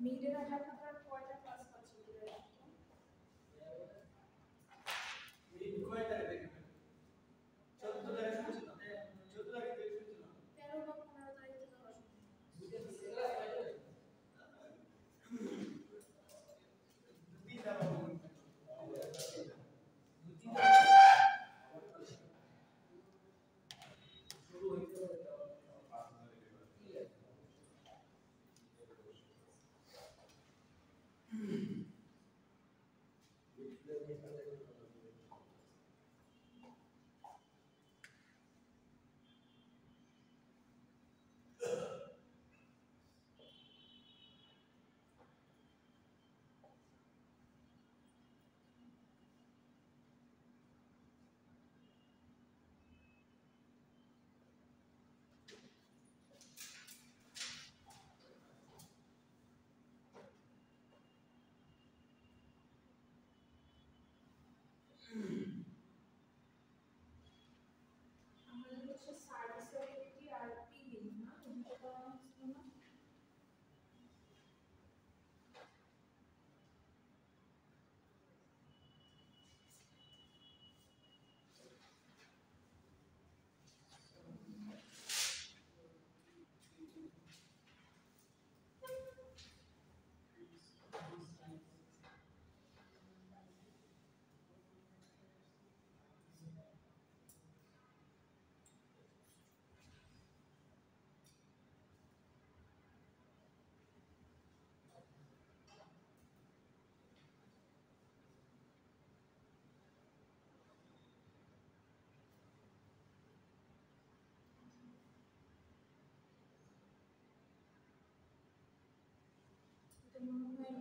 মিডের আগে আপনারা কয়টা ক্লাস পাচ্ছেন? মিড কয় তারিখে দেখবেন? 14 তারিখে শুরু ছিল। 14 তারিখ থেকে শুরু ছিল। 13 বা 15 তারিখ থেকে হওয়া শুরু।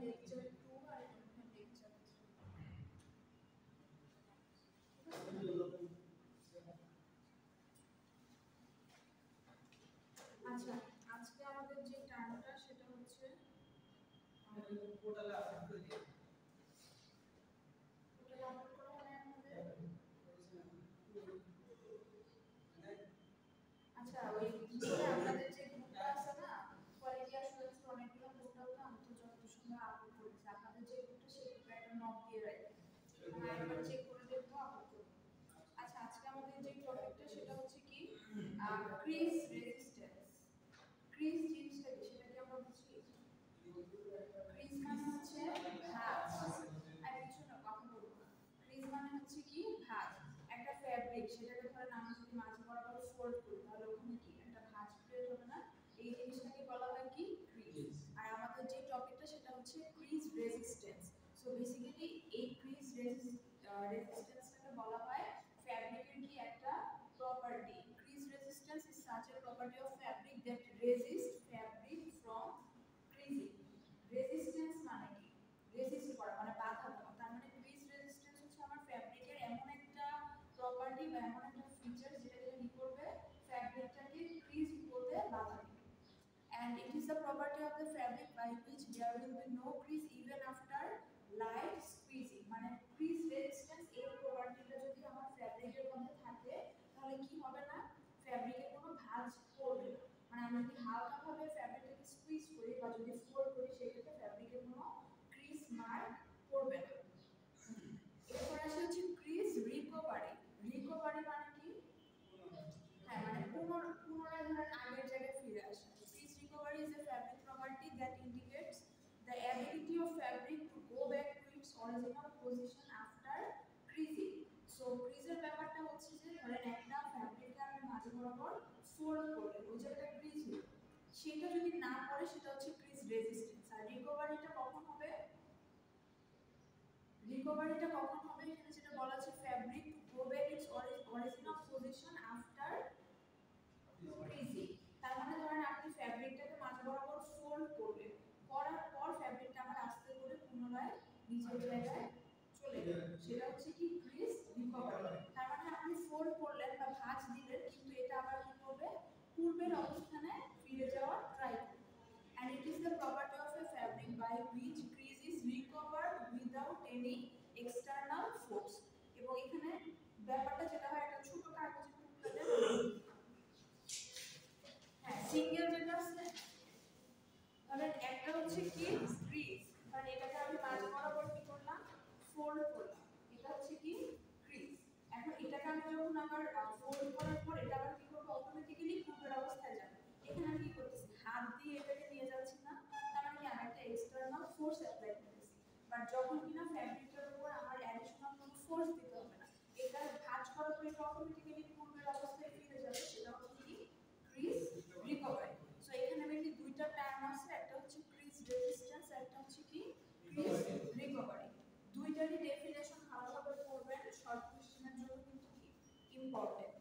লেকচার 2 আর লেকচার 3। আচ্ছা, আজকে আমাদের যে টার্মটা সেটা হচ্ছে পোর্টালে আপলোড করে দিই। পোর্টালে আপলোড করা হয় আমাদের। আচ্ছা, ওই ভিতরে আপনাদের যে গ্রুপটা আছে না, কোয়ালিটি অ্যাসুরেন্স অনেকগুলো গ্রুপটা তো আমি তো যত সময় আপলোড করেছি আপনাদের যে গ্রুপটা সেই গ্রুপে একটা নক দিয়ে রাখবেন। আমি একবার চেক করে দেখবো আপলোড করব। আচ্ছা, আজকে আমাদের যে টপিকটা সেটা হচ্ছে কি ক্রিজ রেজিস্ট্যান্স। ক্রিজ জিনিসটা কি সেটা কি আমরা বুঝি? ক্রিজ মানে হচ্ছে ভাঁজ। আর কিছু না, কথা বলবো না। ক্রিজ মানে হচ্ছে কি ভাঁজ। একটা ফ্যাব্রিক সেটাকে ধরেন আমরা যদি মাঝে বরাবর ফোল্ড করি তাহলে ওখানে কি একটা ভাঁজ ক্রিয়েট হবে না? এই জিনিসটাকে বলা হয় কি ক্রিজ। আর আমাদের যে টপিকটা সেটা হচ্ছে ক্রিজ রেজিস্ট্যান্স। সো বেসিক্যালি এই ক্রিজ রেজিস্ট্যান্সটাকে বলা হয় ফ্যাব্রিকের কি একটা property. Crease resistance is such a property of fabric that resists fabric from creasing. Resistance মানে কি? রেজিস্ট করা মানে বাধা দেওয়া। তার মানে ক্রিজ রেজিস্ট্যান্স হচ্ছে আমার ফ্যাব্রিকের এমন একটা প্রপার্টি বা এমন একটা ফিচার যেটা কি করবে ফ্যাব্রিকটাকে ক্রিজ করতে বাধা দিবে। And it is the property of the fabric by which there will be no crease even after light squeezing. মানে crease resistance এই প্রপার্টিটা যদি আমার ফ্যাব্রিকের মধ্যে থাকে তাহলে কি হবে না, ফ্যাব্রিকে কোনো ভাঁজ পড়বে না। মানে আমি যদি হালকাভাবে ফ্যাব্রিকটাকে স্কুইজ করি বা যদি ফোল্ড করি সেক্ষেত্রে ফ্যাব্রিকে কোনো ক্রিজ মার্ক পড়বে না। এরপর আসে হচ্ছে ক্রিজ রিকভারি। রিকভারি মানে কি? হ্যাঁ, মানে পুনরায় ধরেন আগের জায়গায় ফিরে আসা। Crease recovery is a fabric property that indicates the ability of fabric to go back to its original position after creasing. So crease এর ব্যাপারটা হচ্ছে যে ধরেন একটা ফ্যাব্রিককে আমি মাঝে বরাবর ফোল্ড করলে ওই যে একটা ক্রিজ হলো, সেটা যদি না পড়ে সেটা হচ্ছে ক্রিজ রেজিস্ট্যান্স। আর রিকভারিটা কখন হবে? রিকভারিটা কখন হবে এখানে যেটা বলা আছে fabric to go back its original position after creasing. তার মানে ধরেন আপনি ফ্যাব্রিকটাকে মাঝে বরাবর ফোল্ড করবেন, করার পর ফ্যাব্রিকটা আবার আস্তে করে পুনরায় নিচের জায়গায় চলে যাবে, সেটা হচ্ছে কি ক্রিজ রিকভারি। তার মানে আপনি ফোল্ড করলেন বা ভাঁজ দিলেন কিন্তু এটা আবার কি করবে পূর্বের অবস্থানে ফিরে যাওয়ার ট্রাই করবে। And it is the property of a fabric by which crease is recovered without any external force. এবং এখানে ব্যাপারটা যেটা হয় একটা ছোট কাগজে টুকরা দেন, হ্যাঁ সিঙ্গেল যেটা আছে ধরেন একটা হচ্ছে কি ক্রিজ, মানে এটাকে আমি মাঝ বরাবর কি করলাম ফোল্ড করলাম, এটা হচ্ছে কি ক্রিজ। এখন এটাকে আমি যখন আবার ফোল্ড করার পর এটা আবার কি করব অটোমেটিক্যালি পূর্বের অবস্থায় যাবে। এখানে আমি কি করতেছি হাত দিয়ে এটাকে নিয়ে যাচ্ছি না, তার মানে কি আমি একটা এক্সটার্নাল ফোর্স অ্যাপ্লাই করতেছি। বাট যখন কিনা ফ্যাব্রিকের উপর আমার অ্যাডিশনাল কোনো ফোর্স দিতে হবে না, এটা ভাঁজ করার পর এটা অটোমেটিক্যালি পূর্বের অবস্থায় ফিরে যাবে, সেটা হচ্ছে কি ক্রিজ রিকভারি। সো এখানে মেইনলি দুইটা টার্ম আছে, একটা হচ্ছে ক্রিজ রেজিস্ট্যান্স আর একটা হচ্ছে কি ক্রিজ রিকভারি। দুইটারই ডেফিনেশন ভালোভাবে পড়বেন, শর্ট কোশ্চেনের জন্য কিন্তু কি ইম্পর্টেন্ট।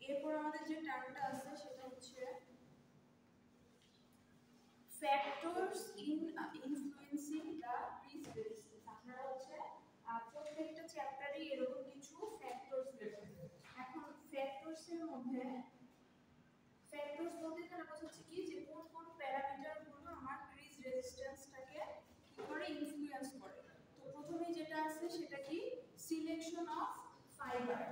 এরপর আমাদের যে টার্মটা আছে সেটা হচ্ছে factors in influencing the crease resistance। আপনারা হচ্ছে প্রত্যেকটা চ্যাপ্টারে এরকম কিছু ফ্যাক্টরস দেখবেন। এখন ফ্যাক্টরস এর মধ্যে ফ্যাক্টরস বলতে এখানে বোঝাচ্ছে কি যে কোন কোন প্যারামিটার গুলো আমার ক্রিজ রেজিস্ট্যান্সটাকে কি করে ইনফ্লুয়েন্স করে। তো প্রথমেই যেটা আছে সেটা কি সিলেকশন অফ ফাইবার।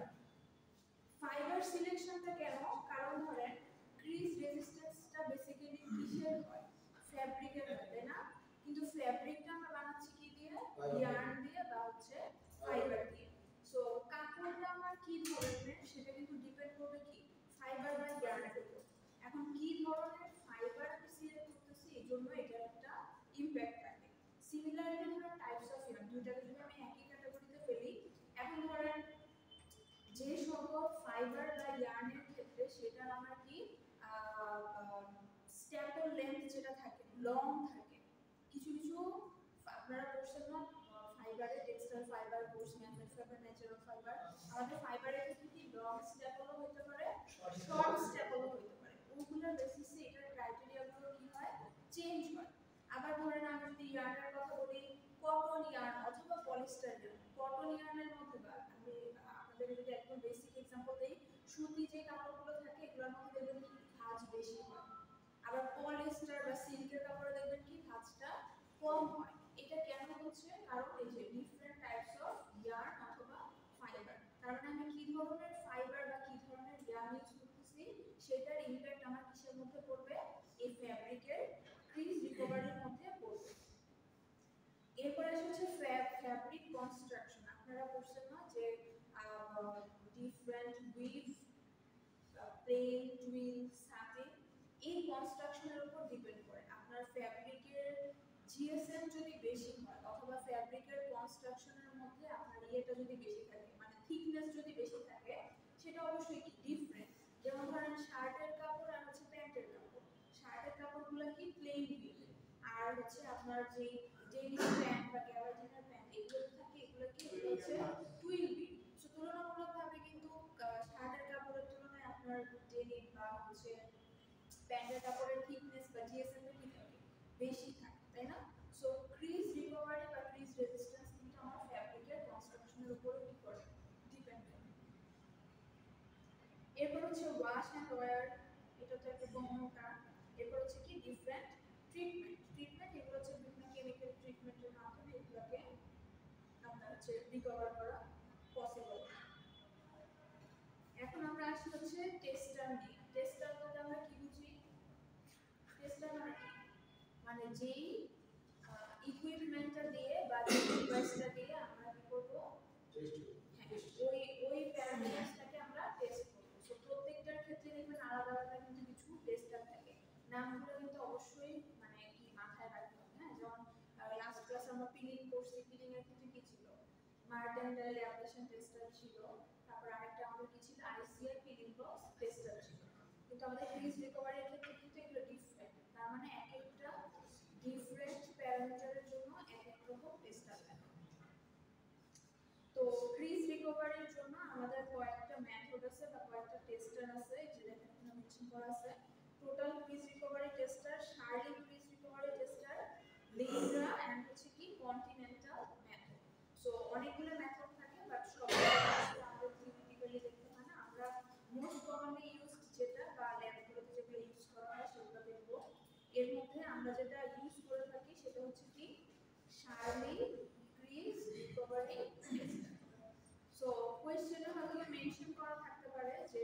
ফাইবার সিলেকশনটা কেন, কারণ ধরেন ক্রিজ রেজিস্ট্যান্সটা বেসিক্যালি কিসের হয় ফ্যাব্রিকের হয়, তাই না? কিন্তু ফ্যাব্রিকটা আমরা বানাচ্ছি কি দিয়ে ইয়ার্ন দিয়ে বা হচ্ছে ফাইবার দিয়ে। সো কাপড়টা আমার কি ধরনের সেটা কিন্তু ডিপেন্ড করবে কি ফাইবার বা ইয়ার্নের উপর। এখন কি ধরনের ফাইবার আমি সিলেক্ট করতেছি এই জন্য এটা একটা ইমপ্যাক্ট থাকে। সিমিলারলি ধরেন টাইপস অফ ইয়ার্ন, দুইটাকে যদি আমি একই ক্যাটাগরিতে ফেলি, এখন ধরেন যে সকল ফাইবার বা ইয়ার্নের ক্ষেত্রে সেটা আমার কি স্ট্যাপল লেন্থ যেটা থাকে লং থাকে। কিছু কিছু আপনারা পড়ছেন না ফাইবারে textile fibre course, mathematics fibre, natural fibre, আমাদের ফাইবারের ক্ষেত্রে কি লং স্ট্যাপলও হতে পারে শর্ট স্ট্যাপলও হতে পারে। ওগুলোর বেসিসে এটার ক্রাইটেরিয়াগুলো কি হয় চেঞ্জ হয়। আবার ধরেন আমি যদি ইয়ার্নের কথা বলি, কটন ইয়ার্ন অথবা পলিস্টার ইয়ার্ন। কটন ইয়ার্নের মধ্যে বা আমি আপনাদের যদি একদম বেসিক एग्जांपल দেই, সুতি যে কাপড়গুলো থাকে এগুলোর মধ্যে দেখবেন কি ভাঁজ বেশি হয়। আবার পলিস্টার বা সিল্কের কাপড়ে দেখবেন কি ভাঁজটা কম হয়। এটা কেন হচ্ছে, কারণ এই যে ডিফারেন্ট টাইপস অফ ইয়ার্ন অথবা ফাইবার, তার মানে আমি কি ধরনের ফাইবার বা কি ধরনের ইয়ার্ন ইউজ করতেছি সেটার ইমপ্যাক্ট আমার কিসের মধ্যে পড়বে এই ফ্যাব্রিকের ক্রিজ রিকভারির মধ্যে পড়বে। এরপরে হচ্ছে ফ্যাব্রিক কনস্ট্রাকশন। আপনারা বলছেন না যে different weave plain twill satin, এই কনস্ট্রাকশনের উপর ডিপেন্ড করে আপনার ফ্যাব্রিকের জিএসএম যদি বেশি হয় অথবা ফ্যাব্রিকের কনস্ট্রাকশনের মধ্যে আপনার ইয়েটা যদি বেশি থাকে মানে থিকনেস যদি বেশি থাকে, সেটা অবশ্যই কি ডিফারেন্ট। যেমন ধরেন শার্টের কাপড় আর হচ্ছে প্যান্টের কাপড়, শার্টের কাপড়গুলো কি প্লেন উইভ, আর হচ্ছে আপনার যে ডেনিম প্যান্ট বা গ্যাবার্ডিনের প্যান্ট এগুলো থাকে এগুলো কি হচ্ছে টুইল উইভ। সো তুলনামূলকভাবে কিন্তু শার্টের কাপড়ের তুলনায় আপনার ডেনিম বা হচ্ছে প্যান্টের কাপড়ের থিকনেস বা জিএসএম এর কি থাকে বেশি থাকে, তাই না? সো ক্রিজ রিকভারি বা ক্রিজ রেজিস্ট্যান্স কিন্তু আমার ফ্যাব্রিকের কনস্ট্রাকশনের উপর কি করে ডিপেন্ড করে। এরপর হচ্ছে ওয়াশ এন্ড ওয়্যার, এটা তো একটা কমন টার্ম। এরপর হচ্ছে কি ডিফারেন্ট ট্রিটমেন্ট এগুলো হচ্ছে বিভিন্ন কেমিক্যাল ট্রিটমেন্টের মাধ্যমে এগুলোকে আপনার হচ্ছে রিকভার করা পসিবল। এখন আমরা আসি হচ্ছে টেস্টার নিয়ে। টেস্টার বলতে আমরা কি বুঝি? টেস্টার মানে কি, মানে যেই ইকুইপমেন্টটা দিয়ে বা যে ডিভাইসটা দিয়ে আমরা কি করব ওই প্যারামিটারটাকে আমরা টেস্ট করব। সো প্রত্যেকটার ক্ষেত্রে দেখবেন আলাদা আলাদা কিন্তু কিছু টেস্টার থাকে, নামগুলো কিন্তু অবশ্যই মানে কি মাথায় রাখতে হবে। হ্যাঁ, যেমন লাস্ট ক্লাসে আমরা পিলিং করছি, পিলিং এর ক্ষেত্রে কি ছিল মার্টেনডেল অ্যাপ্লিকেশন টেস্টার ছিল, তারপর আরেকটা আমাদের কি ছিল আইসিআর পিলিং বক্স টেস্টার ছিল। কিন্তু আমাদের ক্রিজ রিকভারির ক্ষেত্রে কিন্তু এগুলো ডিফারেন্ট, তার মানে এক একটা ডিফারেন্ট প্যারামিটারের জন্য এক এক রকম টেস্টার লাগে। তো ক্রিজ রিকভারির জন্য আমাদের কয়েকটা মেথড আছে বা কয়েকটা টেস্টার আছে, যে দেখেন এখানে মেনশন করা আছে। Total crease recovery tester, Shirley crease recovery tester, Lindra and হচ্ছে কি কন্টিনেন্টাল মেথড। সো অনেকগুলো মেথড থাকে বাট সবগুলো আমরা থিওরিটিক্যালি দেখতে হয় না, আমরা মোস্ট কমনলি ইউজড যেটা বা ল্যাবগুলোতে যেগুলো ইউজ করা হয় সেগুলো দেখব। এর মধ্যে আমরা যেটা ইউজ করে থাকি সেটা হচ্ছে কি Shirley crease recovery tester. So কোশ্চেনে হয়তো মেনশন করা থাকতে পারে যে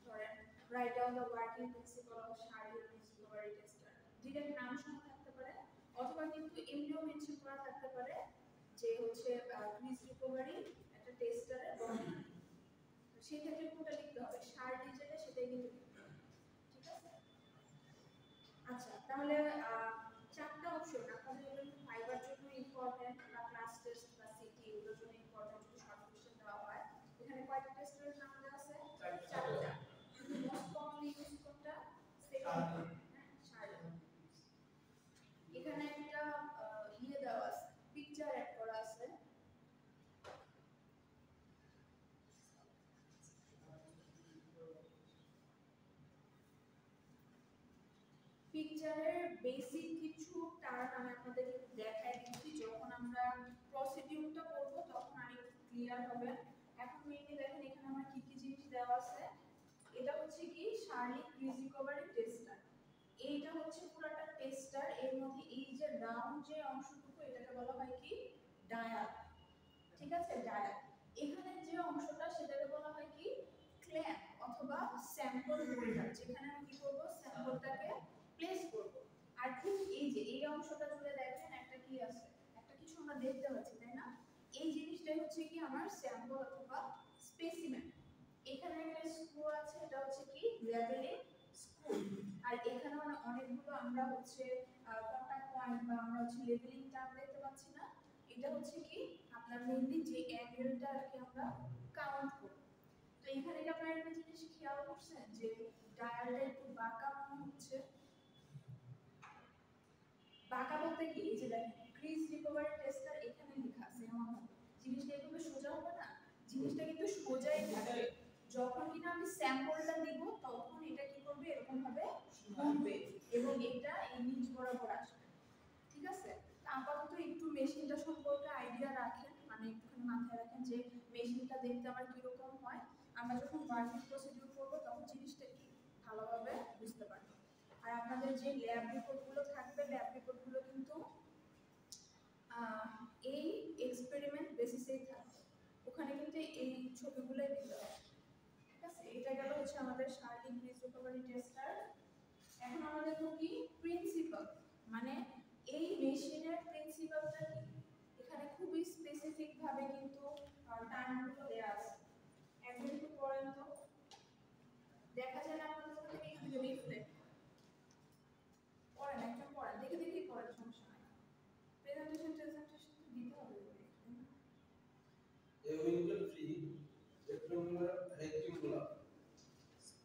ধরেন write down the working principle of Shirley crease recovery tester. Direct নাম সহ থাকতে পারে, অথবা কিন্তু এমডিও মেনশন করা থাকতে পারে যে হচ্ছে ক্রিজ রিকভারি একটা টেস্টারের বর্ণনা। তো সেই ক্ষেত্রে কোনটা লিখতে হবে, শার্লি যেটা সেটাই কিন্তু লিখতে হবে। ঠিক আছে? আচ্ছা, তাহলে চারটা অপশন আপনাদের জন্য ফাইবার জন্য ইম্পর্টেন্ট, বা ক্লাস টেস্ট বা সিটি এগুলোর জন্য ইম্পর্টেন্ট যদি শর্ট কোশ্চেন দেওয়া হয়। এখানে কয়টা টেস্টের নাম দেওয়া আছে? চারটা। মোস্ট কমনলি ইউজ কোনটা? সেকেন্ড। শার্লি। এখানে একটা ইয়ে দেওয়া আছে, পিকচার অ্যাড করা আছে। পিকচারের বেসিক কিছু টার্ম আমি আপনাদেরকে দেখাই দিচ্ছি, যখন আমরা প্রসিডিউরটা করব তখন আরেকটু ক্লিয়ার হবে। এখন মেইনলি দেখেন এখানে আমার কি কি জিনিস দেওয়া আছে। এটা হচ্ছে কি শার্লি ক্রিজ রিকভারি টেস্টার। এইটা হচ্ছে পুরোটা টেস্টার, এর মধ্যে এই যে রাউন্ড যে অংশটুকু এটাকে বলা হয় কি ডায়াল। ঠিক আছে, ডায়াল। এখানে যে অংশটা সেটাকে বলা হয় কি ক্ল্যাম্প অথবা স্যাম্পল হোল্ডার, যেখানে আমি কি করব স্যাম্পলটাকে প্লেস করব। আর ঠিক এই যে এই অংশটা জুড়ে দেখেন একটা কি আছে, একটা কিছু আমরা দেখতে পাচ্ছি তাই না? এই জিনিসটাই হচ্ছে কি আমার স্যাম্পল অথবা স্পেসিমেন। এখানে একটা স্ক্রু আছে, এটা হচ্ছে কি লেভেলিং স্ক্রু। আর এখানে মানে অনেকগুলো আমরা হচ্ছে কন্টাক্ট পয়েন্ট বা আমরা হচ্ছে লেভেলিং টার্ম দেখতে পাচ্ছি না। এটা হচ্ছে কি আপনার মেইনলি যে অ্যাঙ্গেলটা আর কি আমরা কাউন্ট করব। তো এখানে কি আপনারা একটা জিনিস খেয়াল করছেন যে ডায়ালটা একটু বাঁকা মনে হচ্ছে? বাঁকা বলতে কি এই যে দেখেন ক্রিজ রিকভারি টেস্টার এখানে লেখা আছে এমন হবে, জিনিসটা এভাবে সোজা হবে না, জিনিসটা কিন্তু সোজাই থাকবে। যখন কিনা আমি স্যাম্পলটা দিব তখন এটা কি করবে এরকম ভাবে ঘুরবে এবং এটা এই নিচ বরাবর আসবে। ঠিক আছে? তো আপাতত একটু মেশিনটা সম্পর্কে আইডিয়া রাখেন, মানে একটুখানি মাথায় রাখেন যে মেশিনটা দেখতে আমার কি রকম হয়। আমরা যখন ওয়ার্কিং প্রসিডিউর করব তখন জিনিসটা কি ভালোভাবে বুঝতে পারবো। আর আপনাদের যে ল্যাব রিপোর্টগুলো থাকবে, ল্যাব রিপোর্টগুলো কিন্তু এই এক্সপেরিমেন্ট বেসিসেই থাকবে, ওখানে কিন্তু এই ছবিগুলোই দিতে হবে। ঠিক আছে, এটা গেল হচ্ছে আমাদের শার্লি ক্রিজ রিকভারি টেস্টার। এখন আমাদের তো কি প্রিন্সিপাল, মানে এই মেশিনের প্রিন্সিপালটা কি এখানে খুবই স্পেসিফিক ভাবে কিন্তু টার্মগুলো দেয়া আছে। একদম একটু পড়েন তো, দেখা যায় না আপনাদের কাছে এখান থেকে রিফ্লেক্ট পড়েন, একদম পড়েন, দেখে দেখেই পড়েন, সমস্যা নাই। প্রেজেন্টেশন তো দিতে হবে। A winkel free rectangular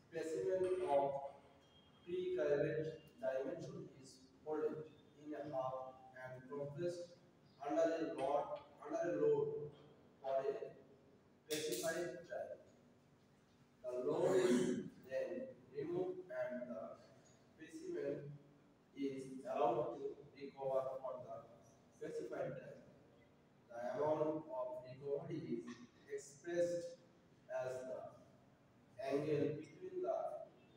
specimen of pre-carrot dimension is folded in a half and compressed under a load for a specified time. The load is then removed and the specimen is allowed to recover for the specified time. The amount of recovery is expressed as the angle between the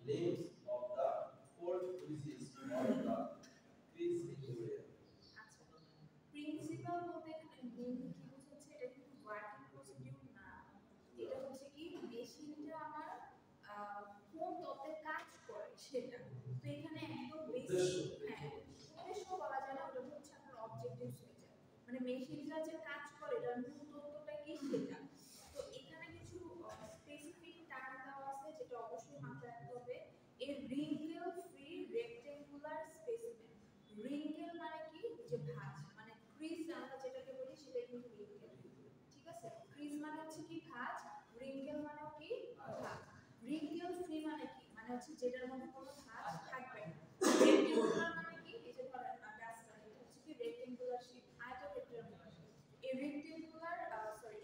limbs of the fold pieces of the crease equilibrium. আচ্ছা, principal বলতে এখানে mainly কি বোঝাচ্ছে, এটা কিন্তু working procedure না, এটা হচ্ছে কি মেশিনটা আমার কোন তত্ত্বে কাজ করে সেটা। তো এখানে একদম বেসিক, হ্যাঁ উদ্দেশ্য বলা যায় না, ওটা হচ্ছে আপনার অবজেক্টিভস হয়ে যায়, মানে মেশিনটা যে কাজ করে এটার মূল তত্ত্বটা কি সেটা। তো এখানে কিছু স্পেসিফিক টার্ম দেওয়া আছে যেটা অবশ্যই মাথায় রাখতে হবে। A wrinkle free rectangular specimen. Wrinkle মানে কি যে ভাঁজ, মানে ক্রিজ আমরা যেটাকে বলি সেটাই কিন্তু রিঙ্কেল। ঠিক আছে, ক্রিজ মানে হচ্ছে কি ভাঁজ, রিঙ্কেল মানে কি ভাঁজ। রিঙ্কেল ফ্রি মানে কি, মানে হচ্ছে যেটার মধ্যে কোনো ভাঁজ থাকবে না। রেক্টেঙ্গুলার মানে কি এই যে ধরেন গাছটা, এটা হচ্ছে কি রেক্টেঙ্গুলার শেপ, আয়তক্ষেত্রের মতো। A rectangular,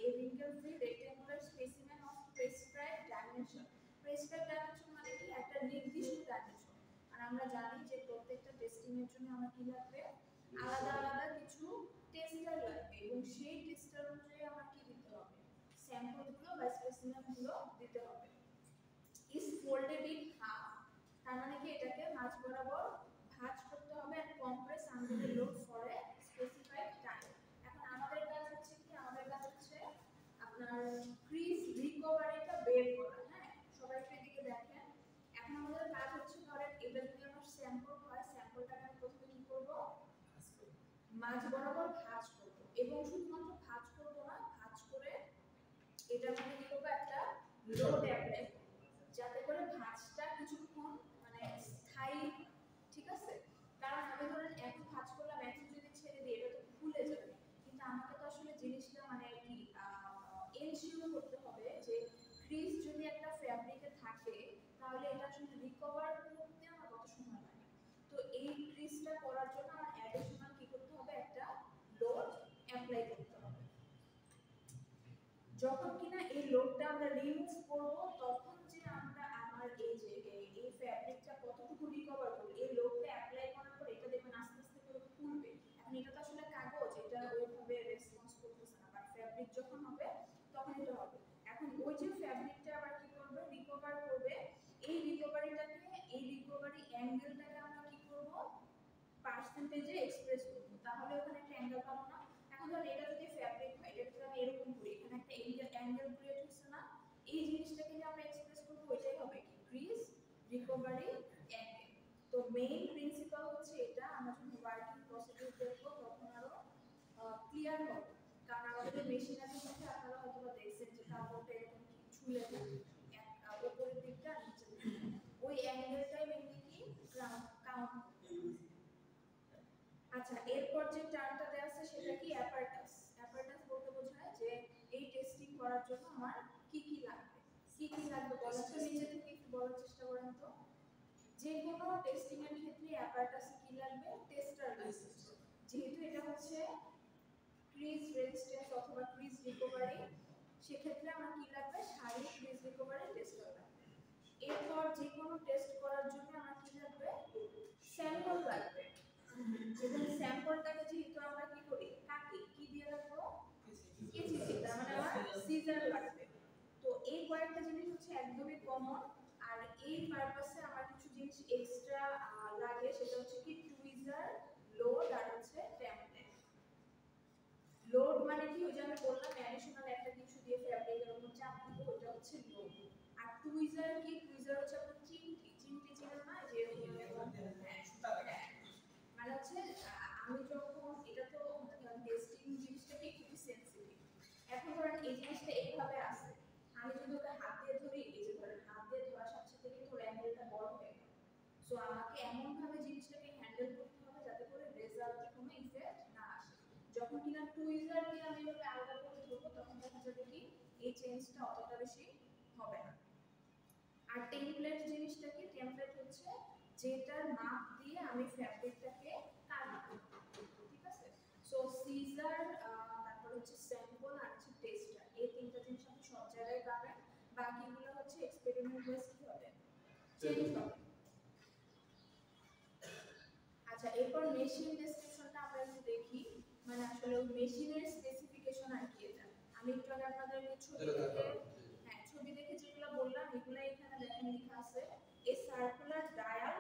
a wrinkle-free rectangular specimen of prescribed dimension. Prescribed dimension মানে কি একটা নির্দিষ্ট ডাইমেনশন। আর আমরা জানি যে প্রত্যেকটা টেস্টিং এর জন্য আমার কি লাগবে, আলাদা আলাদা কিছু টেস্টার লাগবে এবং সেই টেস্টার অনুযায়ী আমার কি দিতে হবে, স্যাম্পলগুলো বা স্পেসিমেনগুলো দিতে হবে। Is folded in half, তার মানে কি এটাকে মাঝ বরাবর ভাঁজ করতে হবে and compress under the load for a specified time. এখন আমাদের কাজ হচ্ছে কি, আমাদের কাজ হচ্ছে আপনার ক্রিজ রিকভারিটা বের করা। হ্যাঁ, সবাই একটু এদিকে দেখেন। এখন আমাদের কাজ হচ্ছে ধরেন এটা যদি আমার স্যাম্পল হয়, স্যাম্পলটাকে মাঝ বরাবর ভাঁজ করব এবং শুধুমাত্র ভাঁজ করব না, ভাঁজ করে এটার মধ্যে কি করবো একটা লোড অ্যাপ্লাই যাতে করে ভাঁজটা কিছুক্ষণ মানে স্থায়ী, ঠিক আছে? কারণ আমি ধরেন এখন ভাঁজ করলাম, এখন যদি ছেড়ে দিই এটা তো খুলে যাবে, কিন্তু আমাকে তো আসলে জিনিসটা মানে কি এনশিওর করতে হবে যে ক্রিজ যদি একটা ফ্যাব্রিকে থাকে তাহলে এটা আসলে রিকভার করতে আমার কত সময় লাগে। তো এই ক্রিজটা করার জন্য আমার অ্যাডিশনাল কি করতে হবে, একটা লোড অ্যাপ্লাই করতে হবে। যখন কিনা এই লোডটা আমরা রিমুভ করব তখন যে আমরা আমার এই যে এই ফ্যাব্রিকটা কতটুকু রিকভার করবে, এই লোডটা অ্যাপ্লাই করার পর এটা দেখবেন আস্তে আস্তে করে খুলবে। এখন এটা তো আসলে কাগজ, এটা ওইভাবে রেসপন্স করতেছে না, বাট ফ্যাব্রিক যখন হবে তখন এটা হবে। এখন ওই যে ফ্যাব্রিকটা আবার কি করবে, রিকভার করবে। এই রিকভারিটাকে, এই রিকভারি অ্যাঙ্গেলটাকে আমরা কি করব, পার্সেন্টেজে এক্সপ্রেস করব, তাহলে ওখানে একটা অ্যাঙ্গেল পাবো না। এখন ধর এটা যদি ফ্যাব্রিক হয়, এটা যদি আমি এরকম করি, এখানে একটা অ্যাঙ্গেল ক্রিয়েট হচ্ছে না, এই জিনিসটাকে যে আমরা এক্সপ্রেস করব ওইটাই হবে কি ক্রিজ রিকভারি অ্যাঙ্গেল। তো মেইন প্রিন্সিপাল হচ্ছে এটা। আমরা যখন ওয়ার্কিং প্রসিডিউর দেখব তখন আরো ক্লিয়ার হবে, কারণ আমাদের মেশিনারির মধ্যে আপনারা হয়তো দেখছেন যে কাপড়টা এরকম ঝুলে থাকে উপরের দিকটা আর নিচের দিকটা, ওই অ্যাঙ্গেলটাই মেইনলি কি কাউন্ট। আচ্ছা, এরপর যে টার্মটা দেওয়া আছে সেটা কি অ্যাপারটাস। অ্যাপারটাস বলতে বোঝায় যে এই টেস্টিং করার জন্য আমার কি কি লাগবে, কি কি লাগবে বলার তো নিজে থেকে একটু বলার চেষ্টা করেন তো। যে কোনো টেস্টিং এর ক্ষেত্রে অ্যাপারটাসে কি লাগবে, টেস্টার লাগবে। যেহেতু এটা হচ্ছে ক্রিজ রেজিস্ট্যান্স অথবা ক্রিজ রিকভারি, সেক্ষেত্রে আমার কি লাগবে, শারীরিক ক্রিজ রিকভারি টেস্টার লাগবে। এরপর যে কোনো টেস্ট করার জন্য আমার কি লাগবে, স্যাম্পল লাগবে। এবং স্যাম্পলটাকে যেহেতু আমরা কি করি, কাটি, কি দিয়ে রাখবো, কেচি দিয়ে, তার মানে আমার সিজার লাগবে। তো এই কয়েকটা জিনিস হচ্ছে একদমই কমন। আর এই পারপাসে আমার কিছু জিনিস এক্সট্রা লাগে, সেটা হচ্ছে কি টুইজার, লোড আর হচ্ছে টেমপ্লেট। লোড মানে কি, ওই যে আমি বললাম অ্যাডিশনাল একটা কিছু দিয়ে ফ্যাব্রিকের উপর চাপ দিব, ওটা হচ্ছে লোড। আর টুইজার কি, টুইজার হচ্ছে আপনার চিমটি, চিমটি চেনেন না, যে মানে হচ্ছে আমি যখন এটা তো টেস্টিং জিনিসটাকে খুবই সেনসিটিভ। এখন ধরেন এই জিনিসটা এইভাবে আছে, আমি যদি ওকে হাত দিয়ে ধরি, এই যে ধরেন হাত দিয়ে ধরার সাথে সাথে কিন্তু অ্যাঙ্গেলটা বড় হয়ে গেল। সো আমাকে এমন ভাবে জিনিসটাকে হ্যান্ডেল করতে হবে যাতে করে রেজাল্টে কোনো ইফেক্ট না আসে। যখন কিনা টুইজার দিয়ে আমি এভাবে আলাদা করে ধরবো তখন দেখা যাবে কি এই চেঞ্জটা অতটা বেশি হবে না। আর টেমপ্লেট জিনিসটা কি, টেমপ্লেট হচ্ছে যেটার মাপ দিয়ে আমি ফ্যাব্রিকটাকে কাটবো, ঠিক আছে? সো সিজার, তারপর হচ্ছে স্যাম্পল আর হচ্ছে টেস্টার, এই তিনটা জিনিস আপনি সব জায়গায় পাবেন। বাকিগুলো হচ্ছে এক্সপেরিমেন্ট ওয়াইজ কি হবে, চেঞ্জ হবে। আচ্ছা, এরপর মেশিন ডেসক্রিপশনটা আমরা একটু দেখি, মানে আসলে ওই মেশিনের স্পেসিফিকেশন আর কি। এটা আমি একটু আগে আপনাদেরকে ছবি দেখে, হ্যাঁ ছবি দেখে যেগুলো বললাম এগুলো এখানে দেখেন লেখা আছে, এ circular dial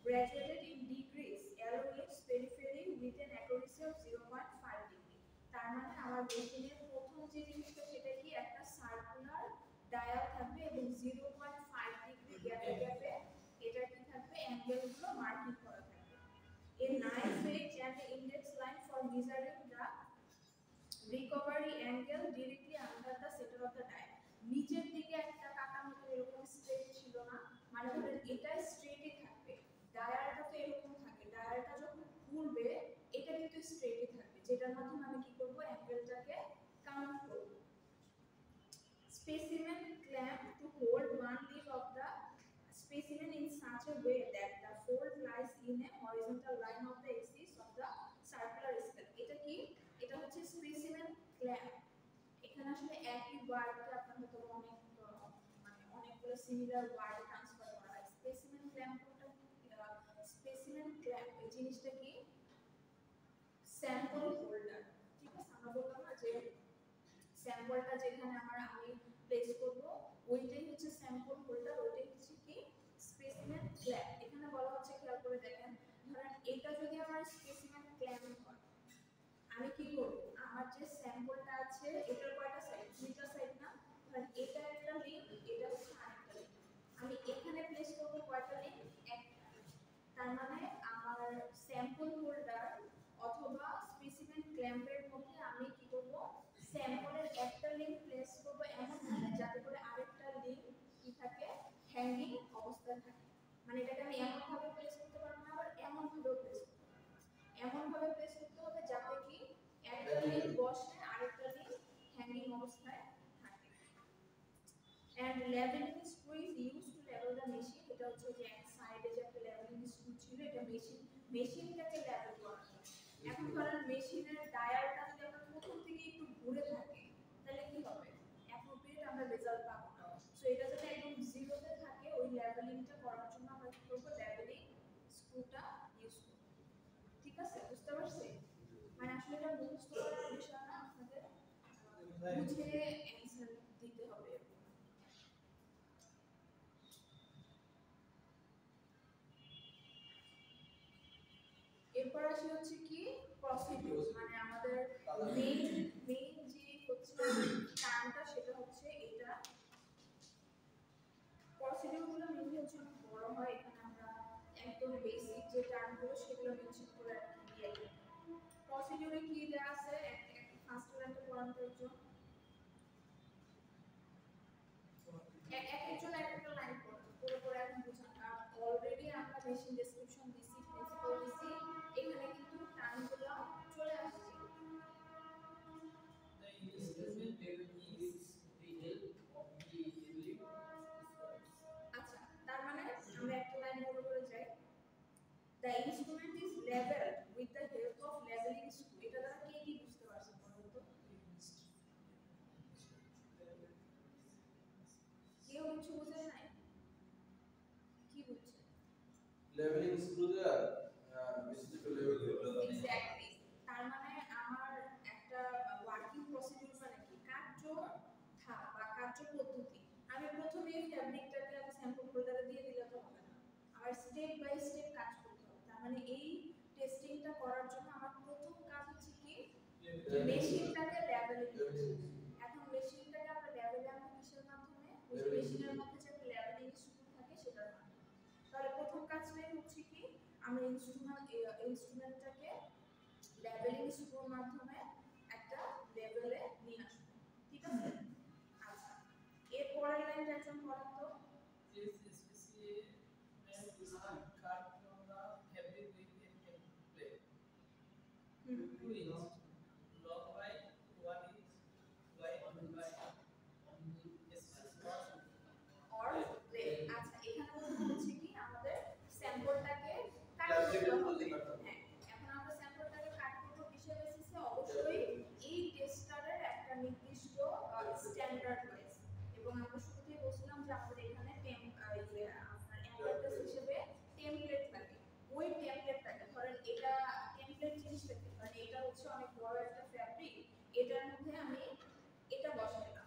graduated in degrees along its periphery with an accuracy of 0.5 degree। তার মানে আমার মেশিনের প্রথম যে জিনিসটা সেটা কি, একটা সার্কুলার ডায়াল থাকবে এবং 0.5 ডিগ্রি গ্যাপে গ্যাপে এটা কি থাকবে, অ্যাঙ্গেলগুলো মার্কিং করা থাকবে। A knife edge and the index line for measuring the recovery angle directly under the center of the dial। নিচের দিকে একটা কাটা মতো এরকম স্ট্রেট ছিল না, মানে ধরেন এটা স্ট্রেটই থাকবে, ডায়ালটা তো এরকম থাকে, ডায়ালটা যখন ঘুরবে এটা কিন্তু স্ট্রেটই থাকবে, যেটার মাধ্যমে আমি কি করব, অ্যাঙ্গেলটাকে কাউন্ট করব। Specimen clamp to hold one leaf of the specimen in such a way that the fold lies in a horizontal line of the axis of the circular scale। এটা কি, এটা হচ্ছে specimen clamp। এখানে আসলে একই ওয়ার্ডকে আপনার হয়তো অনেক মানে অনেকগুলো সিমিলার ওয়ার্ড ট্রান্সফার করা হয়। স্পেসিমেন ক্ল্যাম্প কোনটা, স্পেসিমেন ক্ল্যাম্প এই জিনিসটা কি, স্যাম্পল হোল্ডার, ঠিক আছে? আমরা বললাম না যে স্যাম্পলটা যেখানে আমি প্লেস করব ওইটাই হচ্ছে স্যাম্পল হোল্ডার, ওইটাই হচ্ছে কি স্পেসিমেন ক্ল্যাম্প। এখানে বলা হচ্ছে, খেয়াল করে দেখেন, ধরেন এটা যদি আমার স্পেসিমেন ক্ল্যাম্প হয়, আমি কি করব, আমার যে স্যাম্পলটা আছে এটার কয়টা সাইড, দুইটা সাইড না, ধরেন এটা একটা লিঙ্ক, এটা হচ্ছে আরেকটা লিঙ্ক, আমি এখানে প্লেস করব কয়টা লিঙ্ক, একটা। তার মানে আমার স্যাম্পল হোল্ডার অথবা ল্যাম্পের মধ্যে আমি কি করব স্যাম্পলের একটা লিংক প্লেস করব এমন ভাবে যাতে করে আরেকটা লিংক কি থাকে হ্যাঙ্গিং অবস্থায় থাকে মানে এটাকে আমি এমন ভাবে প্লেস করতে পারবো না আবার এমন ভাবে প্লেস করতে পারবো এমন ভাবে প্লেস করতে হবে যাতে কি একটা লিংক বসে আরেকটা লিংক হ্যাঙ্গিং অবস্থায় থাকে and leveling screw is used to level the machine এটা হচ্ছে যে এক সাইডে যে একটা leveling screw ছিল এটা মেশিনটাকে লেভেল করা এখন ধরেন মেশিনের ডায়ালটা যদি আমরা প্রথম থেকে একটু ঘুরে থাকে তাহলে কি হবে অ্যাপ্রোপ্রিয়েট আমরা রেজাল্ট পাবো না সো এটা যাতে একদম জিরোতে থাকে ওই লেভেলিংটা করার জন্য আমরা কি করব লেভেলিং স্ক্রুটা ইউজ করব ঠিক আছে বুঝতে পারছেন মানে আসলে এটা মুখস্থ করার বিষয় না আপনাদের বুঝে অ্যানসার দিতে হবে এরপর আসি হচ্ছে কি প্রসিডিউর মানে আমাদের মেইন যে হচ্ছে টার্মটা সেটা হচ্ছে এটা প্রসিডিউরগুলো মেইনলি হচ্ছে অনেক বড় হয় এখানে আমরা একদম বেসিক যে টার্মগুলো সেগুলো মেনশন করে আর কি দিয়ে প্রসিডিউরে কি দেয়া আছে একটা ফার্স্ট লাইনটা পড়ান তো একজন একটা লাইন পড়ে এখন বুঝান কারণ অলরেডি আমরা মেশিন ডেসক্রিপশন দিছি প্রিন্সিপাল দিছি এখানে কিন্তু টার্মগুলো চলে আসছে আচ্ছা তার মানে আমরা একটা লাইন করে যাই The instrument is leveled with the help of leveling screw এটা দ্বারা কে কি বুঝতে পারছেন বলুন তো কেউ কিছু বুঝে নাই কি বুঝছে leveling screw there basically level exactly তার মানে আমার একটা ওয়ার্কিং প্রসিডিউর মানে কি কার্য ধাপ বা কার্য পদ্ধতি আমি প্রথমে ফ্যাব্রিকটাকে আমি স্যাম্পল ফোল্ডারে দিয়ে দিলে তো হবে না আমার স্টেপ বাই স্টেপ কাজ করতে হবে তার মানে এই টেস্টিংটা করার জন্য আমার প্রথম কাজ হচ্ছে কি মেশিনটাকে লেভেলিং এখন মেশিনটাকে আমরা লেভেলে আনবো কিসের মাধ্যমে ওই মেশিনের মধ্যে যে লেভেলিং স্ক্রু থাকে সেটার মাধ্যমে তাহলে প্রথম কাজটাই হচ্ছে কি আমরা ইনস্ট্রুমেন্টটাকে লেভেলিং স্ক্রুর মাধ্যমে একটা লেভেলে নিয়ে আসবো ঠিক আছে আচ্ছা এর পরের লাইনটা একজন পড়েন তো or plate আচ্ছা এখানে হচ্ছে কি আমাদের স্যাম্পলটাকে কাট করতে হবে হ্যাঁ এখন আমরা স্যাম্পলটাকে কাট করব কিসের বেসিসে অবশ্যই এই টেস্টারের একটা নির্দিষ্ট স্ট্যান্ডার্ড ওয়াইজ এবং আমরা শুরুতেই বলছিলাম যে আমাদের এখানে আপনার অ্যাঙ্গেল টেস্ট হিসেবে টেমপ্লেট থাকে ওই টেমপ্লেটটাকে ধরেন এটা টেমপ্লেট জিনিসটা কি মানে এটা হচ্ছে অনেক বড় একটা ফ্যাব্রিক এটার মধ্যে আমি এটা বসাইলাম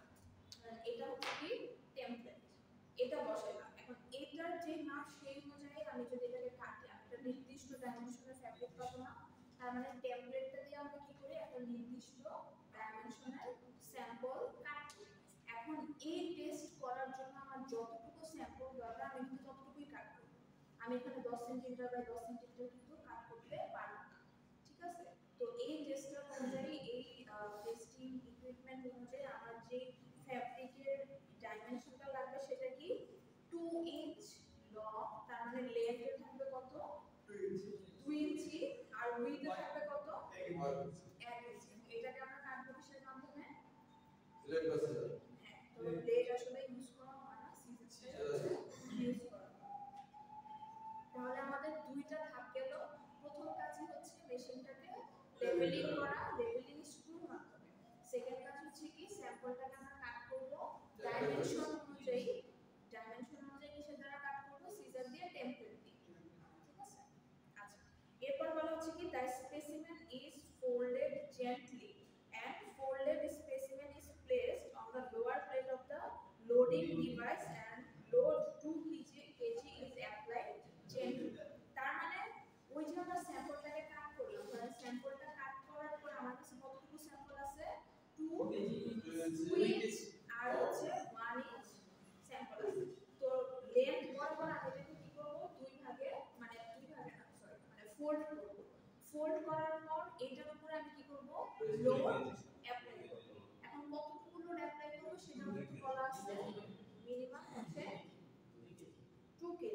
এটা হচ্ছে কি টেমপ্লেট এটা বসাইলাম এখন এটার যে মাপ সেই অনুযায়ী আমি যদি এটাকে কাটি আমি একটা নির্দিষ্ট ডাইমেনশনের ফ্যাব্রিক পাবো না তার মানে টেমপ্লেটটা দিয়ে আমরা কি করি একটা নির্দিষ্ট ডাইমেনশনের স্যাম্পল কাট করি এখন এই টেস্ট করার জন্য আমার যতটুকু স্যাম্পল দরকার আমি কিন্তু ততটুকুই কাট করব আমি এখানে 10 সেন্টিমিটার বাই 10 সেন্টিমিটার কিন্তু কাট করতে পারবো না ঠিক আছে তো এই টেস্টার অনুযায়ী এই টেস্টিং ইকুইপমেন্ট অনুযায়ী আমার যে ফ্যাব্রিকের ডাইমেনশনটা লাগবে সেটা কি 2 ইঞ্চ লং তার মানে লেন্থে থাকবে কত 2 ইঞ্চি আর উইডথে থাকবে কত 1 ইঞ্চি এটাকে আমরা কাটবো কিসের মাধ্যমে ব্লেড বসে হ্যাঁ তো ব্লেড আসলে ইউজ করা হয় না সিজার ইউজ করা তাহলে আমাদের দুইটা ধাপ গেল প্রথম কাজই হচ্ছে মেশিনটাকে লেভেলিং করা লেভেলিং স্ক্রুর মাধ্যমে সেকেন্ড কাজ হচ্ছে কি স্যাম্পলটাকে আমরা কাট করব ডাইমেনশন অনুযায়ী কিসের দ্বারা কাট করব সিজার দিয়ে টেমপ্লেট দিয়ে ঠিক আছে আচ্ছা এরপর বলা হচ্ছে কি the specimen is folded gently and folded specimen is placed on the lower plate of the loading device and load 2 kg is applied gently তার মানে ওই যে আমরা স্যাম্পলটাকে কাট করলাম মানে স্যাম্পলটা কাট করার পর আমার কাছে কতটুকু স্যাম্পল আছে 2 ইঞ্চ আর হচ্ছে 1 ইঞ্চ স্যাম্পল আছে তো লেন্থ বরাবর আমি এটাকে কি করব দুই ভাগে না সরি মানে ফোল্ড করব ফোল্ড করার পর এটার উপরে আমি কি করব লোড অ্যাপ্লাই করব। এখন কতটুকু লোড অ্যাপ্লাই করব সেটাও কিন্তু বলা আছে, মিনিমাম হচ্ছে 2 kg.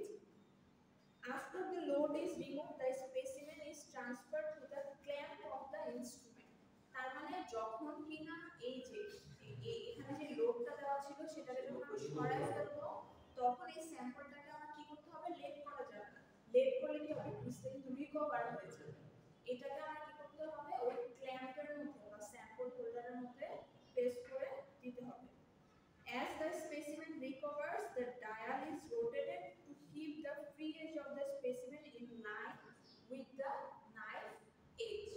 After the load is removed, the specimen is transferred to the clamp of the instrument. তার মানে যখন কিনা এই যে এখানে যে লোডটা দেওয়া ছিল সেটাকে যখন আমি সরায় ফেলবো তখন এই স্যাম্পলটাকে আমার কি করতে হবে, লেট করা যাবে না। লেট করলে কি হবে, পিসটা কিন্তু রিকভার হয়ে যাবে। এটাকে আমার কি করতে হবে, ওই ক্ল্যাম্পের মধ্যে বা স্যাম্পল হোল্ডারের মধ্যে প্লেস করে দিতে হবে। As the specimen recovers, the dial is rotated to keep the free edge of the specimen in line with the knife edge.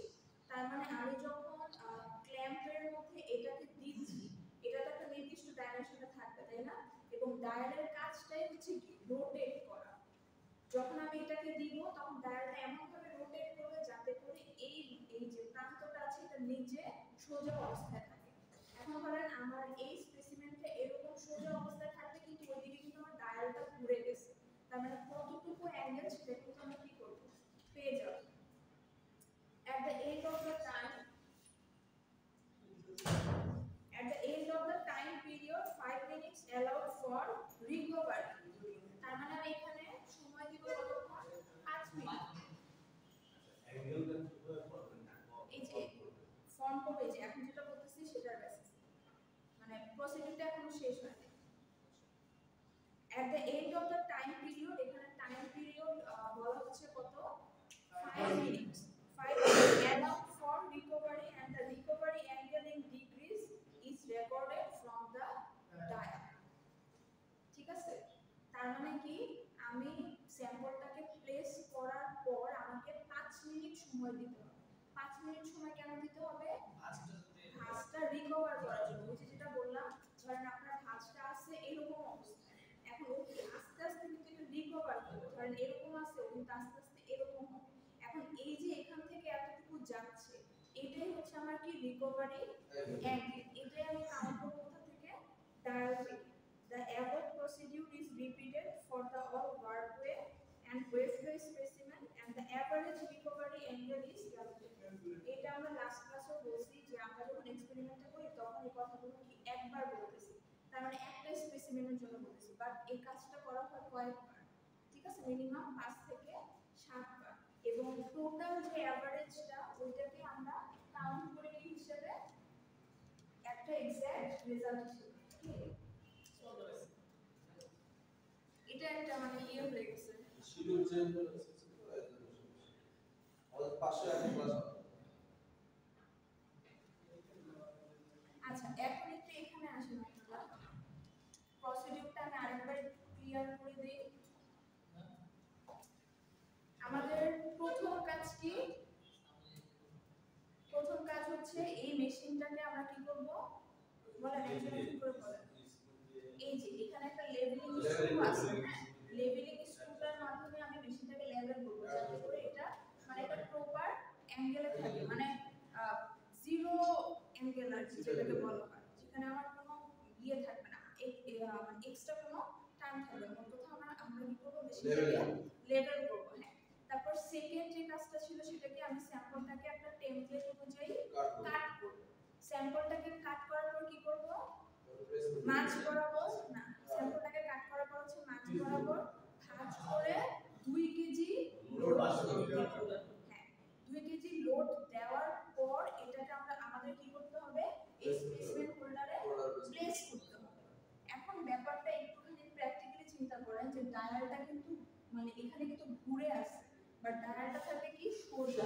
তার মানে আমি যখন ক্ল্যাম্পের মধ্যে এটাকে দিচ্ছি, এটা তো একটা নির্দিষ্ট ডাইমেনশনে থাকবে, তাই না? এবং ডায়ালের কাজটাই হচ্ছে কি, রোটেট করা। যখন আমি এটাকে দিব তখন ডায়ালটা এমন ভাবে রোটেট করবে যাতে করে এই যে প্রান্তটা আছে এটা নিচে সোজা অবস্থায় থাকে। এখন ধরেন আমার এই স্পেসিমেনটা এরকম সোজা অবস্থায় থাকবে, কিন্তু ওইদিকে কিন্তু আমার ডায়ালটা ঘুরে গেছে। তার মানে কতটুকু অ্যাঙ্গেল সেটা কিন্তু আমরা কি করব, পেয়ে যাব। At the end of the time period 5 minutes allowed for recovery. তার মানে আমি এখানে সময় দিব কতক্ষণ, 5 মিনিট। এই যে ফর্ম করবে, যে এখন যেটা বলতেছি সেটার বেসিস, মানে প্রসিডিউরটা এখনো শেষ হয়নি। At the end of the time period, এখানে টাইম পিরিয়ড বলা হচ্ছে কত, 5 minutes. 5 minutes allowed for recovery and the recovery angle in degrees is recorded from the dial. ঠিক আছে? তার মানে কি, আমি স্যাম্পলটাকে প্লেস করার পর আমাকে 5 মিনিট সময় দিতে হবে। 5 মিনিট সময় কেন দিতে হবে, ভাঁজটা রিকভার করার জন্য। ওই যে যেটা বললাম, ধরেন আপনার ভাঁজটা আছে এরকম অবস্থায়, এখন ওকে আস্তে আস্তে কিন্তু এটা রিকভার করবে। ধরেন এরকম আছে, ও কিন্তু আস্তে আস্তে এরকম হবে। এখন এই যে এখান থেকে এতটুকু যাচ্ছে, এটাই হচ্ছে আমার কি, রিকভারি অ্যাঙ্গেল। এটাই আমি কাউন্ট করব কোথা থেকে, ডায়াল থেকে। The above procedure is repeated for the all workway and waveway specimen and the average recovery angle is calculated. এটা আমরা লাস্ট ক্লাসে বলছি যে আমরা যখন এক্সপেরিমেন্টটা করি তখন এই কথাগুলো কি একবার বলতেছি, তার মানে একটা স্পেসিমেনের জন্য বলতেছি, বাট এই কাজটা করা হয় কয়েকবার। ঠিক আছে, মিনিমাম 5 থেকে 7 বার। এবং টোটাল যে এভারেজটা ওইটাকে আমরা কাউন্ট করে কি হিসেবে একটা এক্সাক্ট রেজাল্ট হিসেবে। এটা একটা মানে ইয়ে হয়ে গেছে, শিডিউল চেঞ্জ হয়ে গেছে। আমাদের পাশে একটা ক্লাস হবে। আচ্ছা এখন একটু এখানে আসেন আপনারা, প্রসিডিউরটা আমি আরেকবার ক্লিয়ার করে দেই। আমাদের প্রথম কাজ কি, প্রথম কাজ হচ্ছে এই মেশিনটাকে আমরা কি করব, বলেন একজন একজন করে বলেন। এই যে এখানে একটা লেভেলিং স্ক্রু আছে, হ্যাঁ, লেভেলিং স্ক্রুটার মাধ্যমে আমি মেশিনটাকে লেভেল করব যাতে করে এটা মানে একটা প্রপার অ্যাঙ্গেলে থাকে, মানে জিরো অ্যাঙ্গেল আর যেটাকে বলা হয়, যেখানে আমার কোনো ইয়ে থাকবে না, মানে এক্সট্রা কোনো টাইম থাকবে না। কোথাও আমরা কি করব, মেশিনটাকে লেভেল করব। হ্যাঁ, তারপর সেকেন্ড যে কাজটা ছিল সেটাকে আমি স্যাম্পলটাকে একটা টেমপ্লেট অনুযায়ী কাট করব। স্যাম্পলটাকে কাট করার পর কি করব, মাছ বরাবর না, স্যাম্পলটাকে কাট করার পর হচ্ছে মাছ বরাবর ভাঁজ করে 2 কেজি লোড আসবে। হ্যাঁ, 2 কেজি লোড দেওয়ার পর এটাকে আমরা আমাদের কি করতে হবে, এই স্পেসিমেন হোল্ডারে প্লেস করতে হবে। এখন ব্যাপারটা একটুখানি প্র্যাকটিক্যালি চিন্তা করেন যে ডায়ালটা কিন্তু মানে এখানে কিন্তু ঘুরে আসে, বাট ডায়ালটা থাকে কি সোজা।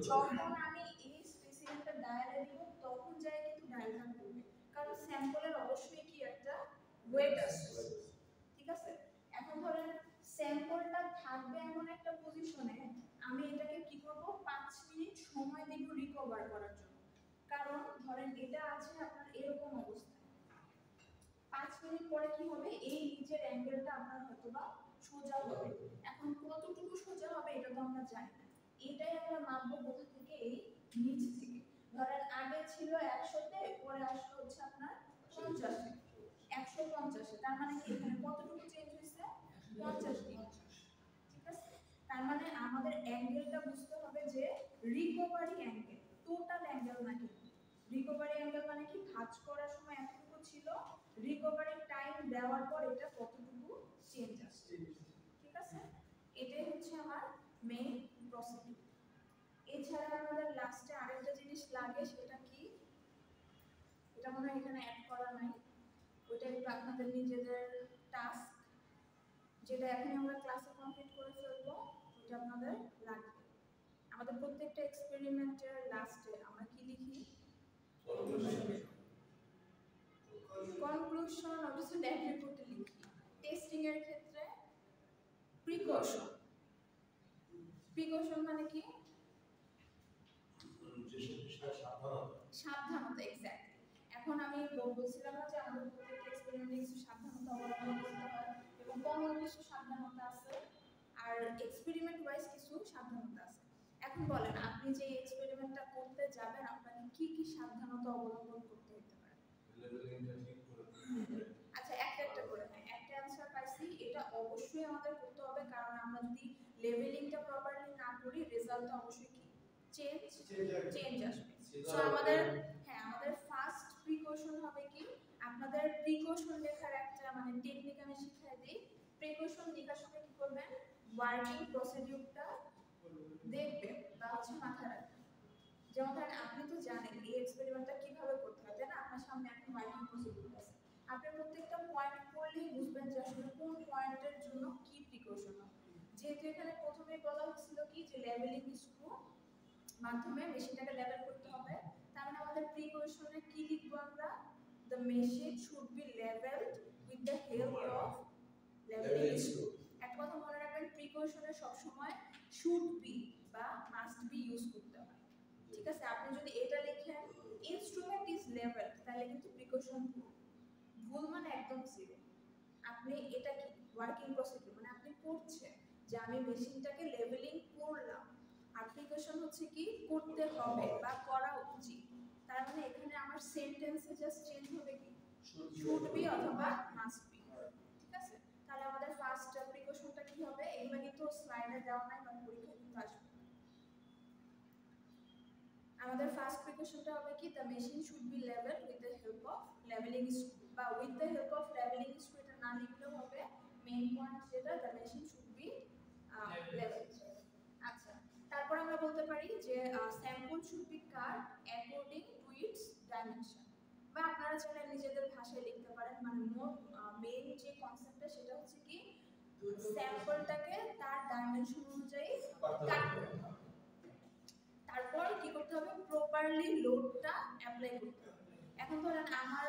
যখন আমি এই স্পেসিমেনটা ডায়ালে দিব তখন যায় কিন্তু ডায়ালটা ঘুরবে, কারণ স্যাম্পলের অবশ্যই কি একটা ওয়েট আছে। ঠিক আছে, এখন ধরেন স্যাম্পলটা থাকবে এমন একটা পজিশনে, আমি এটাকে কি করব, 5 মিনিট সময় দিব রিকভার করার জন্য। কারণ ধরেন এটা আছে আপনার এরকম অবস্থায়, 5 মিনিট পরে কি হবে, এই নিচের অ্যাঙ্গেলটা আপনার হয়তোবা সোজা হবে। এখন কতটুকু সোজা হবে এটা তো আমরা জানি না, এটাই আমরা মাপবো কোথা থেকে, এই নিচ থেকে। ধরেন আগে ছিল 100 তে, পরে আসলো হচ্ছে আপনার 50 এ, 150 এ। তার মানে কি এখানে কতটুকু চেঞ্জ হয়েছে, 50 ডিগ্রি। ঠিক আছে, তার মানে আমাদের অ্যাঙ্গেলটা বুঝতে হবে যে রিকভারি অ্যাঙ্গেল, টোটাল অ্যাঙ্গেল না কিন্তু রিকভারি অ্যাঙ্গেল মানে কি ভাঁজ করার সময় এতটুকু ছিল, রিকভারি টাইম দেওয়ার পর এটা কতটুকু চেঞ্জ আসছে, ঠিক আছে? এটাই হচ্ছে আমার মেইন প্রসিডিউর। এছাড়া আমাদের লাস্টে আরেকটা জিনিস লাগে, সেটা কি, এটা মনে হয় এখানে অ্যাড করা নাই, ওইটা একটু আপনাদের নিজেদের টাস্ক, যেটা এখন আমরা ক্লাসে কমপ্লিট করে ফেলবো, ওইটা আপনাদের লাগবে। আমাদের প্রত্যেকটা এক্সপেরিমেন্টের লাস্টে আমরা কি লিখি? কনক্লুশন অবশ্য ল্যাব রিপোর্টে লিখি। টেস্টিং এর ক্ষেত্রে প্রিকশন, প্রিকশন মানে কি? সাবধানতা, এক্স্যাক্টলি। এখন আমি বলছিলাম না যে আমাদের প্রত্যেকটা এক্সপেরিমেন্টে কিছু সাবধানতা অবলম্বন করতে হয় এবং কমন কিছু সাবধানতা আছে আর এক্সপেরিমেন্ট ওয়াইজ কিছু সাবধানতা আছে। এখন বলেন আপনি যে এক্সপেরিমেন্টটা করতে যাবেন আপনাকে কি কি সাবধানতা অবলম্বন করতে হতে পারে? আচ্ছা একটা একটা করে, হ্যাঁ একটা অ্যানসার পাইছি, এটা অবশ্যই আমাদের করতে হবে, কারণ আমরা যদি লেভেলিংটা প্রপারলি না করি রেজাল্টটা অবশ্যই কি চেঞ্জ আসবে। সো আমাদের, হ্যাঁ আমাদের ফার্স্ট প্রিকশন হবে কি, আপনাদের প্রিকশন লেখার একটা মানে টেকনিক আমি শিখিয়ে দিই। প্রিকশন লেখার সময় কি করবেন, ওয়ার্কিং প্রসিডিউরটা দেখবেন বা হচ্ছে মাথায় রাখবেন। যেমন ধরেন আপনি তো জানেন এই এক্সপেরিমেন্টটা কিভাবে করতে হয়, তাই না? আপনার সামনে এখন ওয়ার্কিং প্রসিডিউর আছে, আপনি প্রত্যেকটা পয়েন্ট পড়লেই বুঝবেন যে আসলে কোন পয়েন্টের জন্য কি প্রিকশন হবে। যেহেতু এখানে প্রথমে বলা হচ্ছিল কি যে লেভেলিং স্ক্রু মাধ্যমে মেশিনটাকে লেভেল করতে হবে, তার মানে আমাদের প্রিকশনে কি লিখবো আমরা? The machine should be leveled with the help of leveling screw। একটা কথা মনে রাখবেন, প্রিকশনে সব সময় should be বা must be ইউজ করতে হয়, ঠিক আছে? আপনি যদি এটা লিখেন ইনস্ট্রুমেন্ট ইজ লেভেলড, তাহলে কিন্তু প্রিকশন ভুল মানে একদম জিরো। আপনি এটা কি ওয়ার্কিং প্রসিডিউর মানে আপনি করছেন যে আমি মেশিনটাকে লেভেলিং করলাম, আর প্রিকশন হচ্ছে কি করতে হবে বা করা উচিত। তার মানে এখানে আমার সেন্টেন্সে জাস্ট চেঞ্জ হবে কি শুড বি অথবা মাস্ট বি, ঠিক আছে? তাহলে আমাদের ফার্স্ট প্রিকশনটা কি হবে, এগুলো কিন্তু স্লাইডে দেওয়া নাই বা পরীক্ষায় কিন্তু আসবে। আমাদের ফার্স্ট প্রিকশনটা হবে কি, the machine should be levelled with the help of levelling screw, বা with the help of levelling screw এটা না লিখলেও হবে, মেইন পয়েন্ট যেটা the machine should be levelled. আচ্ছা, তারপর আমরা বলতে পারি যে sample should be cut according to its dimension, বা আপনারা চাইলে নিজেদের ভাষায় লিখতে পারেন, মানে মোট মেইন যে কনসেপ্টটা সেটা হচ্ছে কি স্যাম্পলটাকে তার ডাইমেনশন অনুযায়ী কাট করতে হবে। তারপর কি করতে হবে, প্রপারলি লোডটা অ্যাপ্লাই করতে হবে। এখন ধরেন আমার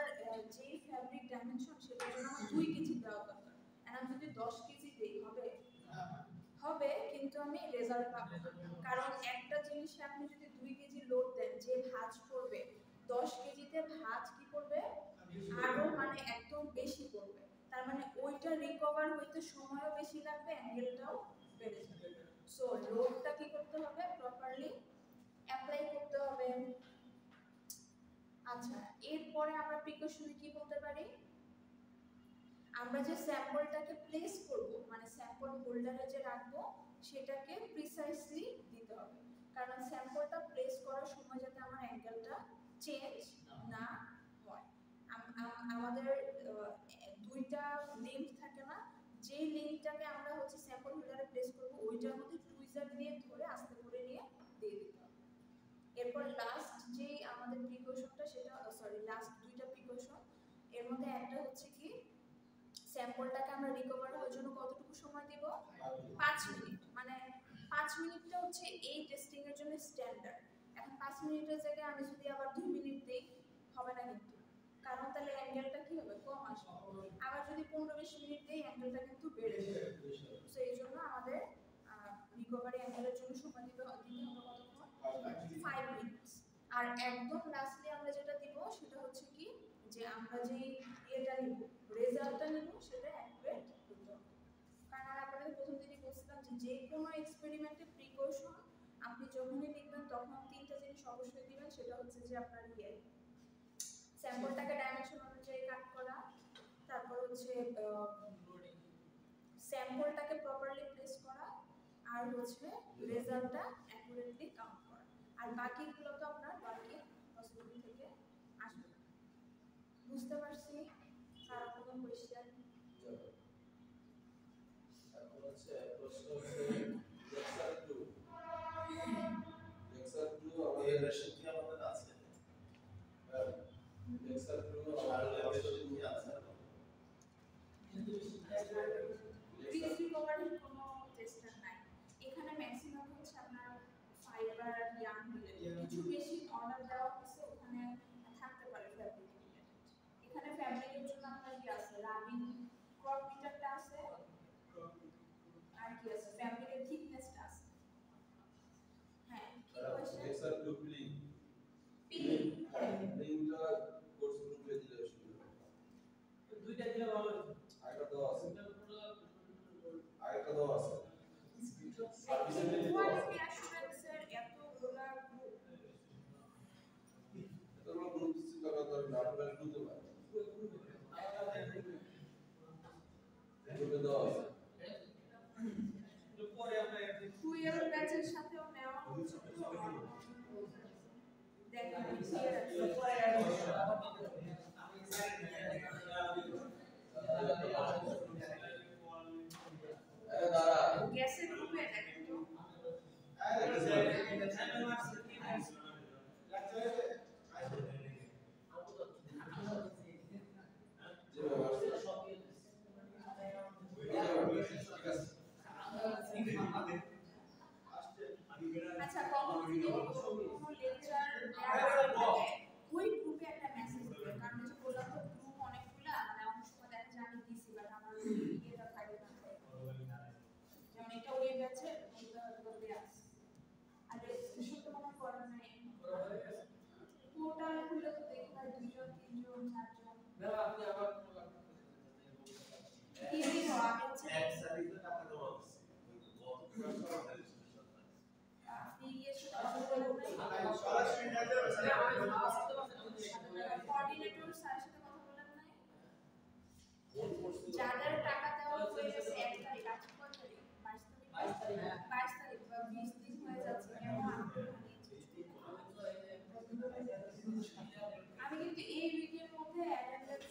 যেই ফ্যাব্রিক ডাইমেনশন সেটার জন্য আমার 2 কেজি দেওয়া দরকার, আর আমি যদি 10 কেজি দেই হবে কিন্তু আমি রেজাল্ট পাবো না, কারণ একটা জিনিসে আপনি যদি 2 কেজি লোড দেন, যে ভাঁজ করবে 10 কেজিতে ভাঁজ কি করবে আরো মানে একদম বেশি করবে, তার মানে ওইটা রিকভার হইতে সময়ও বেশি লাগবে, অ্যাঙ্গেলটাও বেড়ে যাবে। সো লোডটা কি করতে হবে, প্রপারলি অ্যাপ্লাই করতে হবে। আচ্ছা, এরপরে আমরা প্রিকশনে কি বলতে পারি, আমরা যে স্যাম্পলটাকে প্লেস করব মানে স্যাম্পল হোল্ডারে যে রাখবো সেটাকে প্রিসাইসলি দিতে হবে, কারণ স্যাম্পলটা প্লেস করার সময় যাতে আমার অ্যাঙ্গেলটা চেঞ্জ না হয়। আমাদের দুইটা লিঙ্ক থাকে না, যেই লিঙ্কটাকে আমরা হচ্ছে স্যাম্পল হোল্ডারে প্লেস করব ওইটার মধ্যে টুইজার দিয়ে ধরে আস্তে করে নিয়ে দিয়ে দিতে হবে। এরপর লাস্ট যে আমাদের প্রিকশনটা সেটা লাস্ট দুইটা প্রিকশন, এর মধ্যে একটা হচ্ছে কি স্যাম্পলটাকে আমরা রিকভার হওয়ার জন্য কতটুকু সময় দেব, 5 মিনিট, মানে 5 মিনিটটা হচ্ছে এই টেস্টিং এর জন্য স্ট্যান্ডার্ড। এখন 5 মিনিটের জায়গায় আমি যদি আবার 2 মিনিট দেই হবে না কিন্তু, কারণ তাহলে অ্যাঙ্গেলটা কি হবে কম আসবে, আবার যদি 15-20 মিনিট দেই অ্যাঙ্গেলটা কিন্তু বেড়ে যাবে। সো এই জন্য আমাদের রিকভারি অ্যাঙ্গেলের জন্য সময় দিতে হবে কতক্ষণ, 5 মিনিটস। আর একদম লাস্টলি আমরা যেটা দিব সেটা হচ্ছে কি যে আমরা যে এটা নিব রেজাল্টটা নিব সেটা অ্যাকুরেট হতে হবে, কারণ আমি আপনাদের প্রথম দিনই বলছিলাম যে কোনো এক্সপেরিমেন্টে প্রিকশন আপনি যখনই লিখবেন তখন 3টা জিনিস অবশ্যই দিবেন, সেটা হচ্ছে যে আপনার স্যাম্পলটাকে ডাইমেনশন অনুযায়ী কাট করা, তারপর হচ্ছে স্যাম্পলটাকে প্রপারলি প্লেস করা, আর হচ্ছে রেজাল্টটা অ্যাকুরেটলি কাউন্ট করা। আর বাকিগুলো তো আপনার ওয়ার্কিং পসিবিলিটি থেকে আসবে। বুঝতে পারছি? কারো কোনো কোয়েশ্চেন? এখন হচ্ছে প্রশ্ন হচ্ছে লেকচার 2 আমাদের রেশন কি আমাদের আছে? লেকচার 2 আর আমাদের রেশন কি আছে? ফিজ রিকভারির কোনো টেস্টার নাই। এখানে ম্যাক্সিমাম হচ্ছে আপনার ফাইবার ইয়াং কিছু বেশি অর্ডার দেওয়া হচ্ছে, ওখানে থাকতে পারে ফ্যাব্রিক রিলেটেড। এখানে ফ্যাব্রিকের জন্য আপনার কি আছে, রাবিং ক্রপ মিটারটা আছে, আর কি আছে, ফ্যাব্রিকের থিকনেসটা আছে। হ্যাঁ, কি কোয়েশ্চেন? লেকচার 2 প্লিজ পিন লিংকটা কোর্স গ্রুপে দিলে সুবিধা হবে। দুইটা দিলে ভালো হতো। আরেকটা দেওয়া আছে সার্ভিসের লিংক দেওয়া আছে। কোয়ালিটি অ্যাসুরেন্সের এতগুলা গ্রুপ, এতগুলো গ্রুপ চিন্তা করা দরকার না, আপনারা গ্রুপে পাবেন গ্রুপে দেওয়া আছে। পরে আমরা 12 ব্যাচের সাথেও নেওয়া হচ্ছে। দেখেন ক্লিয়ার আছে। দাঁড়া গ্যাসের গ্রুপে দেখেন তো। আচ্ছা, কখন যদি কোনো লেকচার ওই গ্রুপে একটা মেসেজ দিবে, কারণ যে বললাম তো গ্রুপ অনেকগুলা, মানে অনেক সময় দেখা যায় আমি দিছি বাট আমার ইয়েটা থাকে না, যেমন এটা ওই ব্যাচে ওটা করবে আছে, আর রেজিস্ট্রেশন তো মনে করেন নাই, পোর্টাল খুলে তো দেখি ভাই 2 জন 3 জন 4 জন আপনি আবার ইজি তো আমি হচ্ছে এক সারিতে টাকা দেওয়া হচ্ছে। গত পুরো আপনি ইয়ে সাথে কথা বলেন নাই, সরাসরি নিয়ে যাবে কোঅর্ডিনেটর স্যারের সাথে কথা বলেন নাই, যাদের টাকা দেওয়া হয়ে গেছে 1 তারিখ, আজকে কত তারিখ, 22 তারিখ, 22 তারিখ বা 20 দিন হয়ে যাচ্ছে, কেন আমি কিন্তু এই উইকের মধ্যে অ্যাটেন্ডেন্স